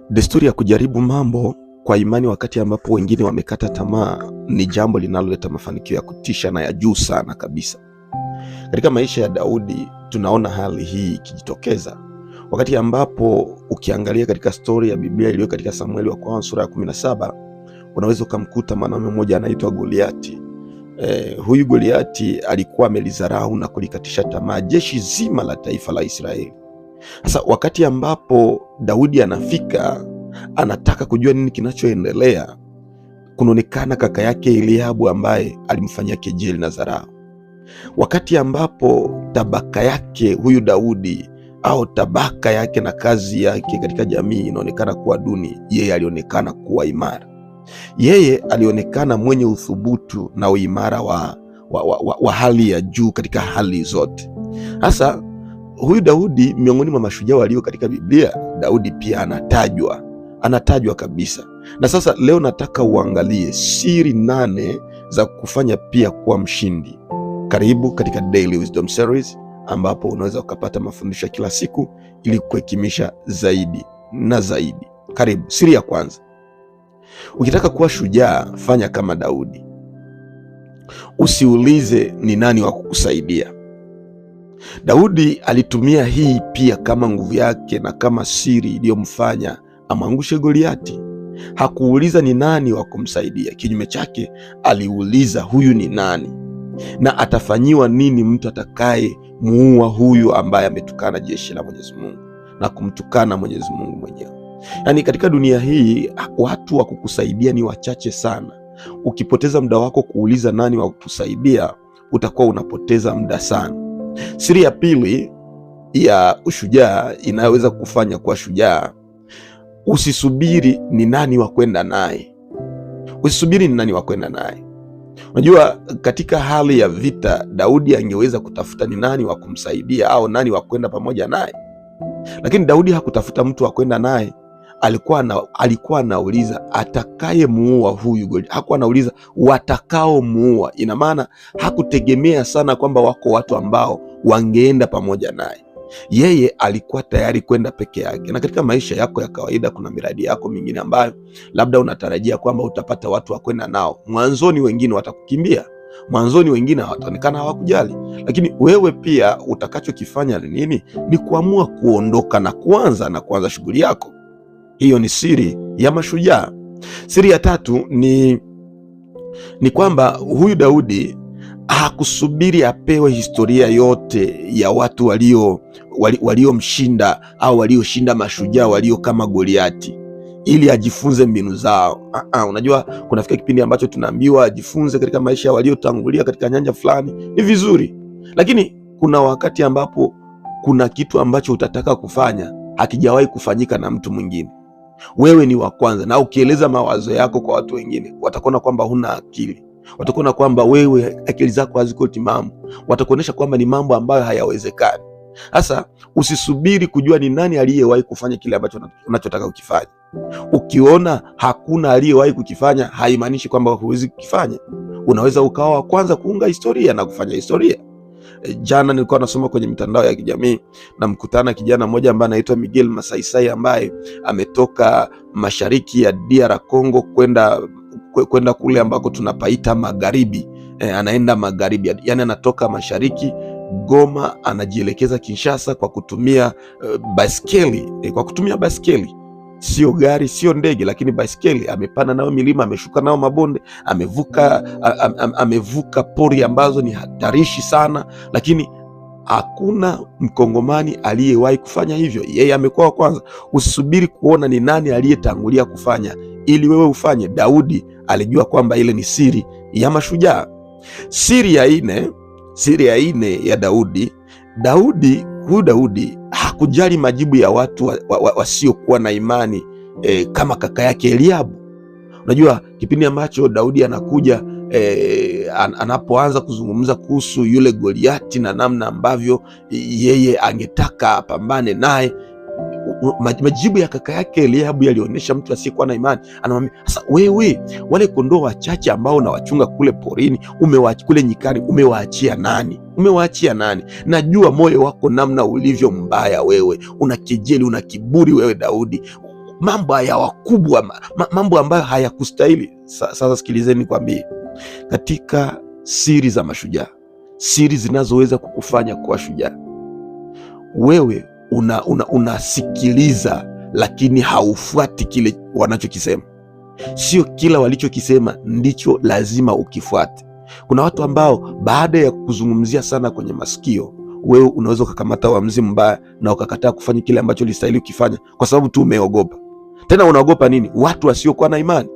Desturi ya kujaribu mambo kwa imani wakati ambapo wengine wamekata tamaa ni jambo linaloleta mafanikio ya kutisha na ya juu sana kabisa. Katika maisha ya Daudi tunaona hali hii ikijitokeza wakati ambapo ukiangalia katika stori ya Biblia iliyo katika Samueli wa kwanza sura ya 17, unaweza ukamkuta mwanaume mmoja anaitwa Goliati. Huyu Goliati alikuwa amelizarau na kulikatisha tamaa jeshi zima la taifa la Israeli. Sasa wakati ambapo Daudi anafika, anataka kujua nini kinachoendelea, kunaonekana kaka yake Eliabu ambaye alimfanyia kejeli na dharau. Wakati ambapo tabaka yake huyu Daudi au tabaka yake na kazi yake katika jamii inaonekana kuwa duni, yeye alionekana kuwa imara. Yeye alionekana mwenye uthubutu na uimara wa hali ya juu katika hali zote. Sasa huyu Daudi miongoni mwa mashujaa walio katika Biblia, Daudi pia anatajwa kabisa. Na sasa leo nataka uangalie siri 8 za kufanya pia kuwa mshindi. Karibu katika Daily Wisdom Series ambapo unaweza ukapata mafundisho ya kila siku ili kuhekimisha zaidi na zaidi. Karibu. Siri ya kwanza, ukitaka kuwa shujaa, fanya kama Daudi. Usiulize ni nani wa kukusaidia. Daudi alitumia hii pia kama nguvu yake na kama siri iliyomfanya amwangushe Goliati. Hakuuliza ni nani wa kumsaidia, kinyume chake aliuliza huyu ni nani na atafanyiwa nini mtu atakaye muua huyu ambaye ametukana jeshi la Mwenyezi Mungu na kumtukana Mwenyezi Mungu mwenyewe. Yaani katika dunia hii watu wa kukusaidia ni wachache sana. Ukipoteza muda wako kuuliza nani wa kukusaidia, utakuwa unapoteza muda sana. Siri ya pili ya ushujaa inayoweza kufanya kuwa shujaa, usisubiri ni nani wa kwenda naye. Usisubiri ni nani wa kwenda naye. Unajua, katika hali ya vita Daudi angeweza kutafuta ni nani wa kumsaidia au nani wa kwenda pamoja naye, lakini Daudi hakutafuta mtu wa kwenda naye. Alikuwa anauliza atakaye muua huyu Goliathi. Hakuwa anauliza watakao muua. Ina maana hakutegemea sana kwamba wako watu ambao wangeenda pamoja naye. Yeye alikuwa tayari kwenda peke yake. Na katika maisha yako ya kawaida kuna miradi yako mingine ambayo labda unatarajia kwamba utapata watu wa kwenda nao. Mwanzoni wengine watakukimbia, mwanzoni wengine wataonekana hawakujali, lakini wewe pia utakachokifanya ni nini? Ni kuamua kuondoka na kuanza shughuli yako. Hiyo ni siri ya mashujaa. Siri ya tatu ni kwamba huyu Daudi hakusubiri apewe historia yote ya watu waliomshinda au walioshinda mashujaa walio kama Goliati ili ajifunze mbinu zao. Unajua kunafika kipindi ambacho tunaambiwa ajifunze katika maisha waliotangulia katika nyanja fulani. Ni vizuri, lakini kuna wakati ambapo kuna kitu ambacho utataka kufanya hakijawahi kufanyika na mtu mwingine. Wewe ni wa kwanza, na ukieleza mawazo yako kwa watu wengine watakuona kwamba huna akili, watakuona kwamba wewe akili zako haziko timamu, watakuonesha kwamba ni mambo ambayo hayawezekani. Sasa usisubiri kujua ni nani aliyewahi kufanya kile ambacho unachotaka kukifanya. Ukiona hakuna aliyewahi kukifanya, haimaanishi kwamba huwezi kukifanya. Unaweza ukawa wa kwanza kuunga historia na kufanya historia. Jana nilikuwa nasoma kwenye mitandao ya kijamii na mkutana kijana mmoja ambaye anaitwa Miguel Masaisai ambaye ametoka mashariki ya DR Congo kwenda kule ambako tunapaita magharibi. Anaenda magharibi, yani anatoka mashariki Goma anajielekeza Kinshasa kwa kutumia baiskeli, sio gari, sio ndege, lakini baiskeli. Amepanda nayo milima, ameshuka nayo mabonde, amevuka pori ambazo ni hatarishi sana, lakini hakuna mkongomani aliyewahi kufanya hivyo. Yeye amekuwa wa kwanza. Usisubiri kuona ni nani aliyetangulia kufanya ili wewe ufanye. Daudi alijua kwamba ile ni siri ya mashujaa. Siri ya nne ya Daudi, huyu Daudi hakujali majibu ya watu wasiokuwa na imani kama kaka yake Eliabu. Unajua kipindi ambacho Daudi anakuja anapoanza kuzungumza kuhusu yule Goliati na namna ambavyo yeye angetaka apambane naye, majibu ya kaka yake Eliabu yalionyesha mtu asiyekuwa na imani. Anamwambia, sasa wewe wale kondoo wachache ambao unawachunga kule porini, kule nyikani, umewaachia nani? Najua moyo wako namna ulivyo mbaya. Wewe una kejeli, una kiburi wewe Daudi. mambo haya wakubwa, mambo ambayo hayakustahili. Sasa sikilizeni nikwambie, katika siri za mashujaa, siri zinazoweza kukufanya kuwa shujaa, wewe unasikiliza lakini haufuati kile wanachokisema. Sio kila walichokisema ndicho lazima ukifuate. Kuna watu ambao baada ya kuzungumzia sana kwenye masikio, wewe unaweza ukakamata uamuzi mbaya na ukakataa kufanya kile ambacho listahili ukifanya kwa sababu tu umeogopa. Tena unaogopa nini? Watu wasiokuwa na imani.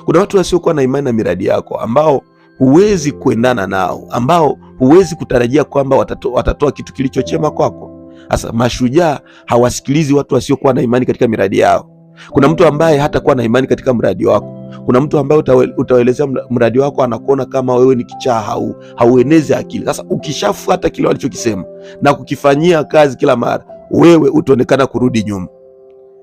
Kuna watu wasiokuwa na imani na miradi yako, ambao huwezi kuendana nao, ambao huwezi kutarajia kwamba watatoa kitu kilicho chema kwako. Sasa mashujaa hawasikilizi watu wasiokuwa na imani katika miradi yao. Kuna mtu ambaye hatakuwa na imani katika mradi wako. Kuna mtu ambaye utaelezea mradi wako, anakuona kama wewe ni kichaa, hauenezi akili. Sasa ukishafuata kile walichokisema na kukifanyia kazi kila mara, wewe utaonekana kurudi nyuma.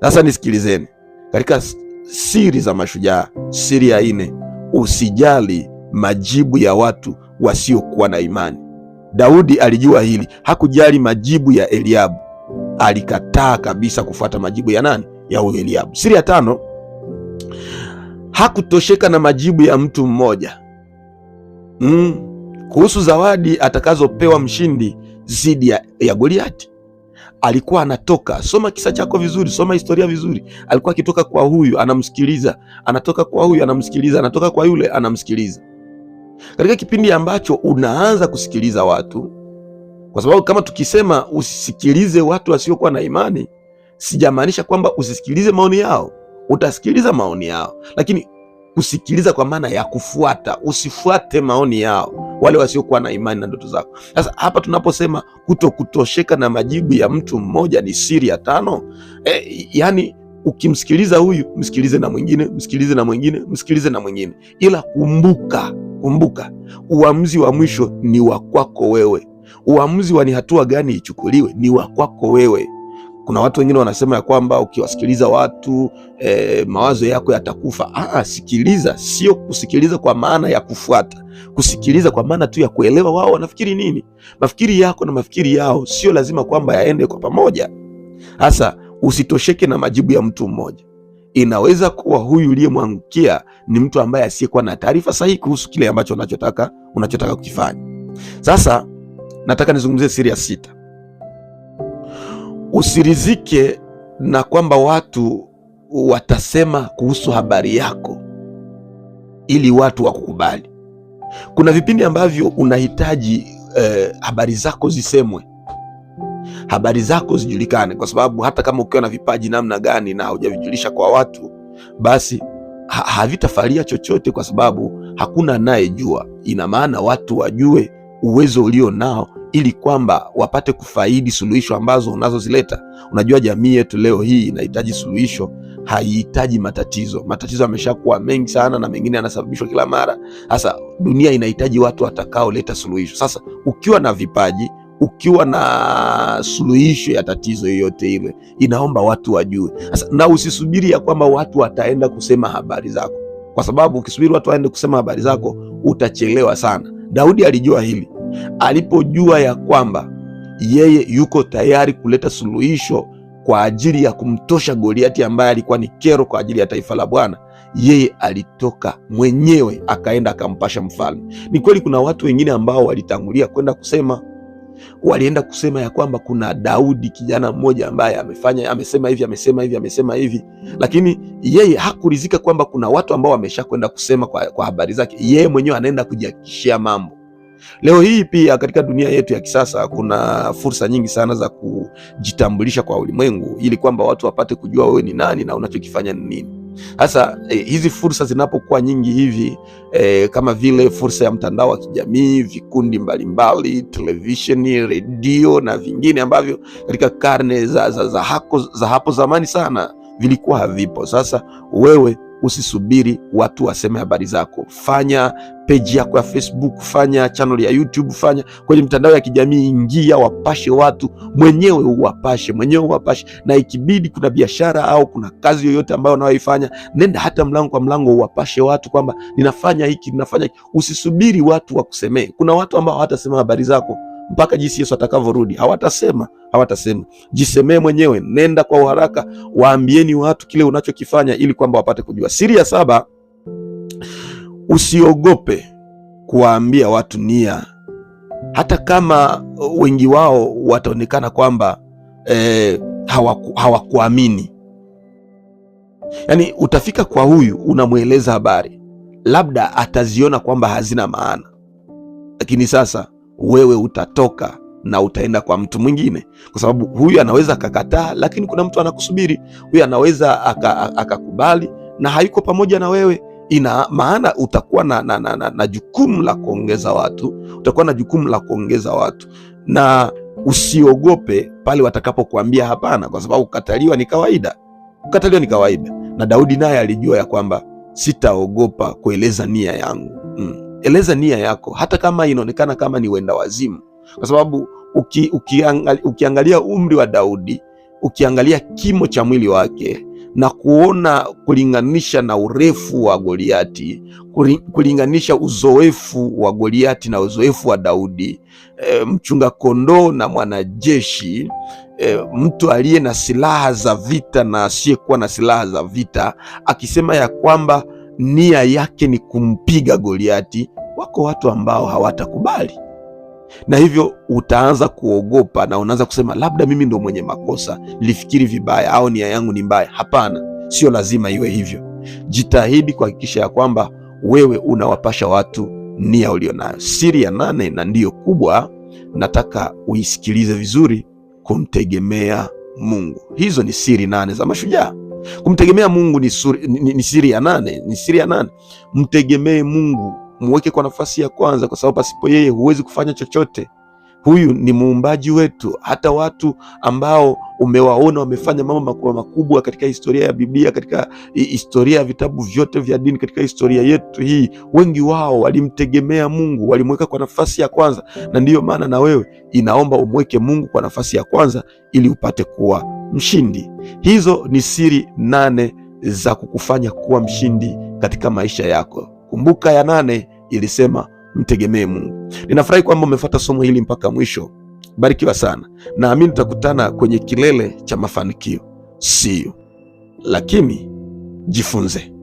Sasa nisikilizeni, katika siri za mashujaa, siri ya 4, usijali majibu ya watu wasiokuwa na imani. Daudi alijua hili, hakujali majibu ya Eliabu. Alikataa kabisa kufuata majibu ya nani? Ya huyo Eliabu. Siri ya 5, hakutosheka na majibu ya mtu mmoja kuhusu zawadi atakazopewa mshindi zidi ya Goliati. Alikuwa anatoka, soma kisa chako vizuri, soma historia vizuri. Alikuwa akitoka kwa huyu anamsikiliza, anatoka kwa huyu anamsikiliza, anatoka kwa yule anamsikiliza. Katika kipindi ambacho unaanza kusikiliza watu, kwa sababu kama tukisema usisikilize watu wasiokuwa na imani, sijamaanisha kwamba usisikilize maoni yao. Utasikiliza maoni yao, lakini kusikiliza kwa maana ya kufuata. Usifuate maoni yao, wale wasiokuwa na imani na ndoto zako. Sasa hapa tunaposema kutokutosheka na majibu ya mtu mmoja ni siri ya 5. Yani ukimsikiliza huyu, msikilize na mwingine, msikilize na mwingine, msikilize na mwingine, ila kumbuka, uamuzi wa mwisho ni wa kwako wewe. Uamuzi wa ni hatua gani ichukuliwe ni wa kwako wewe. Kuna watu wengine wanasema ya kwamba ukiwasikiliza watu mawazo yako yatakufa. Sikiliza, sio kusikiliza kwa maana ya kufuata. Kusikiliza kwa maana tu ya kuelewa wao wanafikiri nini. Mafikiri yako na mafikiri yao sio lazima kwamba yaende kwa pamoja. Sasa usitosheke na majibu ya mtu mmoja. Inaweza kuwa huyu uliyemwangukia ni mtu ambaye asiyekuwa na taarifa sahihi kuhusu kile ambacho unachotaka kukifanya. Sasa nataka nizungumzie siri ya 6. Usirizike na kwamba watu watasema kuhusu habari yako ili watu wakukubali. Kuna vipindi ambavyo unahitaji habari zako zisemwe, habari zako zijulikane, kwa sababu hata kama ukiwa na vipaji namna gani na haujavijulisha kwa watu, basi havitafalia chochote, kwa sababu hakuna anayejua. Ina maana watu wajue uwezo ulio nao, ili kwamba wapate kufaidi suluhisho ambazo unazozileta. Unajua jamii yetu leo hii inahitaji suluhisho, haihitaji matatizo. Matatizo yameshakuwa mengi sana na mengine yanasababishwa kila mara. Sasa dunia inahitaji watu watakaoleta suluhisho. Sasa ukiwa na vipaji, ukiwa na suluhisho ya tatizo yoyote ile, inaomba watu wajue. Sasa na usisubiri ya kwamba watu wataenda kusema habari zako, kwa sababu ukisubiri watu waende kusema habari zako utachelewa sana. Daudi alijua hili. Alipojua ya kwamba yeye yuko tayari kuleta suluhisho kwa ajili ya kumtosha Goliati ambaye alikuwa ni kero kwa ajili ya taifa la Bwana, yeye alitoka mwenyewe akaenda akampasha mfalme. Ni kweli kuna watu wengine ambao walitangulia kwenda kusema, walienda kusema ya kwamba kuna Daudi kijana mmoja ambaye amesema hivi, lakini yeye hakuridhika kwamba kuna watu ambao wamesha kwenda kusema kwa habari zake. Yeye mwenyewe anaenda kujihakikishia mambo. Leo hii pia katika dunia yetu ya kisasa kuna fursa nyingi sana za kujitambulisha kwa ulimwengu, ili kwamba watu wapate kujua wewe ni nani na unachokifanya ni nini. Sasa hizi fursa zinapokuwa nyingi hivi, kama vile fursa ya mtandao wa kijamii, vikundi mbalimbali, televisheni, redio na vingine ambavyo katika karne za hapo zamani sana vilikuwa havipo. Sasa wewe usisubiri watu waseme habari zako. Fanya page yako ya Facebook, fanya channel ya YouTube, fanya kwenye mtandao ya kijamii, ingia, wapashe watu, mwenyewe uwapashe. Na ikibidi kuna biashara au kuna kazi yoyote ambayo unayoifanya, nenda hata mlango kwa mlango uwapashe watu kwamba ninafanya hiki, ninafanya hiki. Usisubiri watu wakusemee. Kuna watu ambao hawatasema habari zako mpaka jinsi Yesu atakavyorudi. Hawatasema. Jisemee mwenyewe, nenda kwa uharaka, waambieni watu kile unachokifanya ili kwamba wapate kujua. Siri ya 7, usiogope kuwaambia watu nia, hata kama wengi wao wataonekana kwamba hawakuamini. Yaani utafika kwa huyu unamweleza habari, labda ataziona kwamba hazina maana, lakini sasa wewe utatoka na utaenda kwa mtu mwingine, kwa sababu huyu anaweza akakataa, lakini kuna mtu anakusubiri. Huyu anaweza akakubali na hayuko pamoja na wewe. Ina maana utakuwa na jukumu la kuongeza watu, na usiogope pale watakapokuambia hapana, kwa sababu kukataliwa ni kawaida. Na Daudi naye alijua ya kwamba sitaogopa kueleza nia yangu. Eleza nia yako, hata kama inaonekana kama ni wenda wazimu, kwa sababu ukiangalia umri wa Daudi, ukiangalia kimo cha mwili wake na kulinganisha na urefu wa Goliati, kulinganisha uzoefu wa Goliati na uzoefu wa Daudi, mchunga kondoo na mwanajeshi, mtu aliye na silaha za vita na asiyekuwa na silaha za vita, akisema ya kwamba nia yake ni kumpiga Goliati, wako watu ambao hawatakubali. Na hivyo utaanza kuogopa na unaanza kusema labda mimi ndo mwenye makosa, nilifikiri vibaya au nia yangu ni mbaya. Hapana, sio lazima iwe hivyo. Jitahidi kuhakikisha ya kwamba wewe unawapasha watu nia ulionayo. Siri ya 8 na ndiyo kubwa, nataka uisikilize vizuri: kumtegemea Mungu. Hizo ni siri 8 za mashujaa. Kumtegemea Mungu ni siri ya 8. Mtegemee Mungu, mweke kwa nafasi ya kwanza, kwa sababu pasipo yeye huwezi kufanya chochote. Huyu ni muumbaji wetu. Hata watu ambao umewaona wamefanya mambo makubwa katika historia ya Biblia, katika historia ya vitabu vyote vya dini, katika historia yetu hii, wengi wao walimtegemea Mungu, walimweka kwa nafasi ya kwanza. Na ndiyo maana na wewe inaomba umweke Mungu kwa nafasi ya kwanza ili upate kuwa mshindi. Hizo ni siri 8 za kukufanya kuwa mshindi katika maisha yako. Kumbuka ya 8 ilisema mtegemee Mungu. Ninafurahi kwamba umefuata somo hili mpaka mwisho. Barikiwa sana. Naamini tutakutana kwenye kilele cha mafanikio. See you. Lakini jifunze.